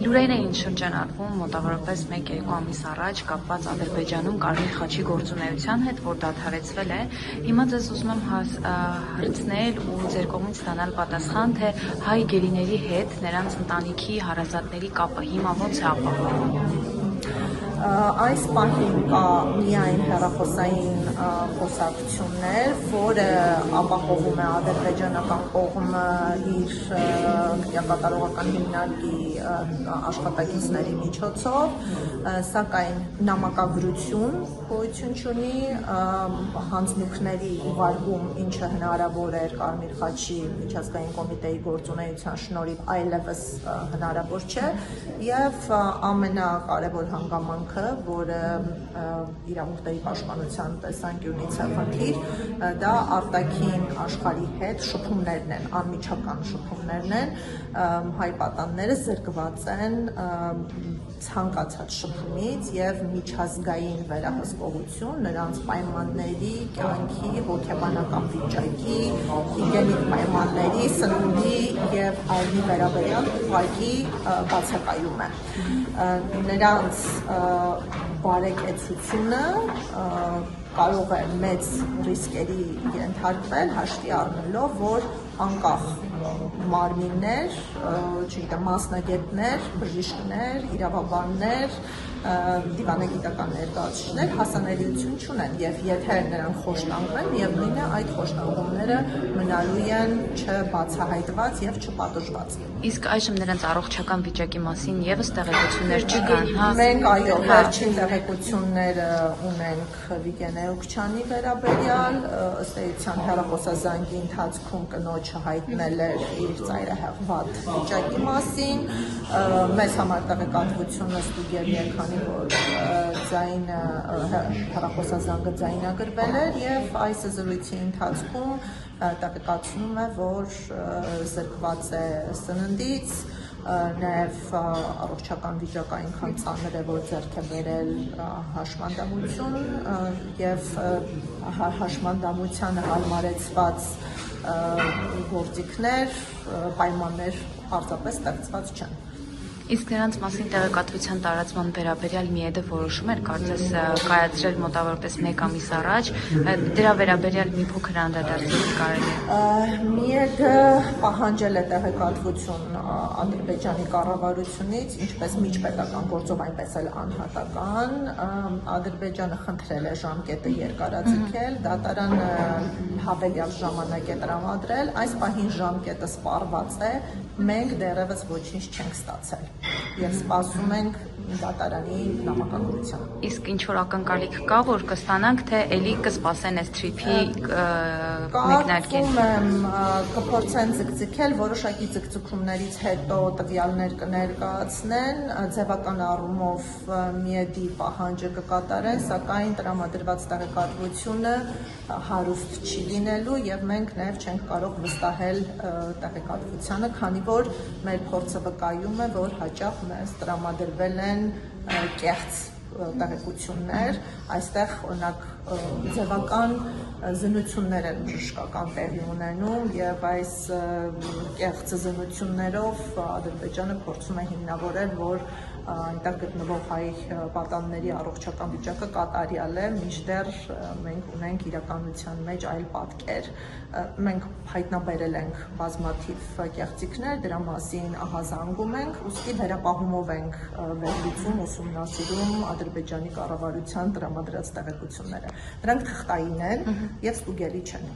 Լուրերն էին շրջանառվում մոտավորապես 1-2 ամիս առաջ կապված Ադրբեջանում Կարմիր խաչի գործունեության հետ, որ դադարեցվել է։ Հիմա ձեզ ուզում եմ հարցնել ու ձեր կողմից ստանալ պատասխան, թե հայ գերիների հետ նրանց ընտանիքի հարազատների կապը հիմա ո՞նց է ապահովում։ Այս պահին կա միայն հեռախոսային խոսակցություններ, որը ապահովում է ադրբեջանական կողմը իր կատարողական հիմնարկի աշխատակիցների միջոցով, սակայն նամակագրություն գոյություն չունի, հանձնուկների ուղարկում, ինչը հնարավոր էր Կարմիր խաչի միջազգային կոմիտեի գործունեության շնորհիվ այլևս հնարավոր չէ, եւ ամենակարևոր հանգամանքը, որը իրավունքների պաշտպանության տեսանկյունից է խնդիր, դա արտաքին աշխարհի հետ շփումներն են, անմիջական շփումներն են, հայ պատանները զրկված են ցանկացած շփումից եւ միջազգային վերահսկողություն նրանց պայմանների, կյանքի, հոգեբանական վիճակի, հիգիենիկ պայմանների, սննդի եւ այլնի վերաբերյալ ուղղակի բացակայում է։ Նրանց բարեկեցությունը կարող է մեծ ռիսկերի ենթարկվել, հաշվի առնելով, որ անկախ մարմիններ, մասնագետներ, բժիշկներ, իրավաբաններ, դիվանագիտական ներկայացուցիչներ հասանելիություն չունեն եւ եթե նրանք խոշտանգվեն, միևնույն է այդ խոշտանգումները մնալու են չբացահայտված եւ չպատժված։ Իսկ այժմ նրանց առողջական վիճակի մասին եւս տեղեկություններ չկան, հա։ Մենք այո, վերջին տեղեկությունները ունենք Վիգեն Էուկչյանի վերաբերյալ, ըստ էության հեռախոսազանգի ընթացքում կնոջը հայտնել էր իր ծայրահեղված վիճակի մասին, մեզ համար տեղեկատվությունը ստուգել է, քանի որ հեռախոսազանգը ձայնագրվել էր եւ այս զրույցի ընթացքում տեղեկացնում է, որ զրկված է սննդից, նաև առողջական վիճակը այնքան ծանր է, որ ձեռք է բերել հաշմանդամություն եւ հաշմանդամությանը հարմարեցված գործիքներ, պայմաններ պարզապես ստեղծված չեն։ Իսկ նրանց մասին տեղեկատվության տարածման վերաբերյալ ՄԻԵԴ-ը որոշում էր կարծես կայացրել մոտավորապես 1 ամիս առաջ, դրա վերաբերյալ մի փոքր անդրադարձել կարելի է։ ՄԻԵԴ-ը պահանջել է տեղեկատվություն Ադրբեջանի կառավարությունից, ինչպես միջպետական գործով, այնպես էլ անհատական։ Ադրբեջանը խնդրել է ժամկետը երկարաձգել, դատարանը հավելյալ ժամանակ է տրամադրել, այս պահին ժամկետը սպառված է, մենք դեռևս ոչինչ չենք ստացել եւ սպասում ենք դատարանի նամակագրության։ Իսկ ինչ որ ակնկալիք կա, որ կստանանք, թե ելի կսպասեն այս թրիփի մեկնարկին։ Կարծում եմ կփորձեն ձգձգել, որոշակի ձգձգումներից հետո տվյալներ կներկայացնեն, ձևական առումով ՄԻԵԴ-ի պահանջը կկատարեն, սակայն տրամադրված տեղեկատվությունը հարուստ չի լինելու եւ մենք նաեւ չենք կարող վստահել տեղեկատվությանը, քանի որ մեր փորձը վկայում է, որ հաճախ մեզ տրամադրվել են կեղծ տեղեկություններ, այստեղ օրինակ ձևական զննություններ են բժշկական տեղի ունենում եւ այս կեղծ զննություններով Ադրբեջանը փորձում է հիմնավորել, որ այնտեղ գտնվող հայ պատանների առողջական վիճակը կատարյալ է, մինչդեռ մենք ունենք իրականության մեջ այլ պատկեր։ Մենք հայտնաբերել ենք բազմաթիվ կեղծիքներ, դրա մասին ահազանգում ենք, ուստի վերապահումով ենք վերլուծում, ուսումնասիրում Ադրբեջանի կառավարության տրամադրած տեղեկությունները։ Դրանք թղթային են եւ ստուգելի չեն։